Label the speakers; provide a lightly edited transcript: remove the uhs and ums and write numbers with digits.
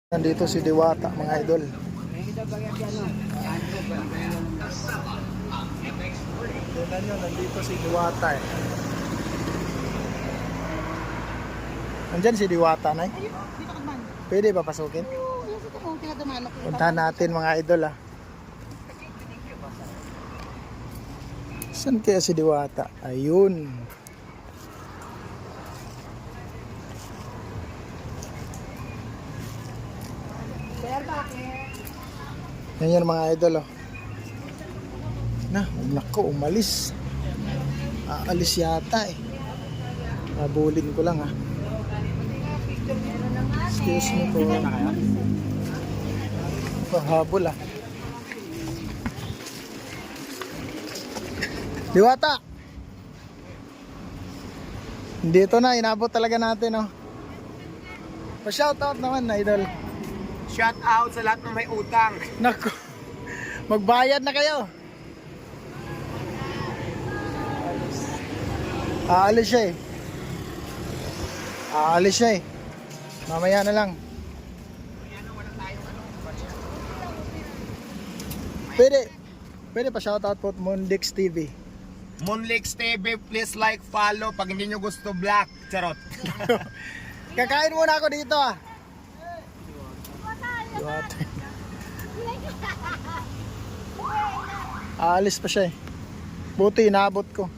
Speaker 1: Nandito si Diwata, mga idol. Tingnan nyo, nandito si Diwata eh. Nandyan si Diwata, Nay. Pwede ba pasukin? Puntahan natin, mga idol ah. Saan kaya si Diwata? Ayun. Yan yan, mga idol oh. Nako, umalis. Aalis yata eh. Habulin ko lang ah. Excuse me po. Pahabol ah. Diwata! Dito na, inabot talaga natin oh. Pa-shoutout naman, idol.
Speaker 2: Shout out sa lahat ng may utang.
Speaker 1: Nako, magbayad na kayo. Aalis siya eh. Aalis siya eh. Mamaya na lang. Pwede pa shoutout po Mondix TV.
Speaker 2: Monlix TV, please like, follow. Pag hindi nyo gusto, black. Charot.
Speaker 1: Kakain muna ako dito ah. Aalis pa siya eh. Buti inaabot ko.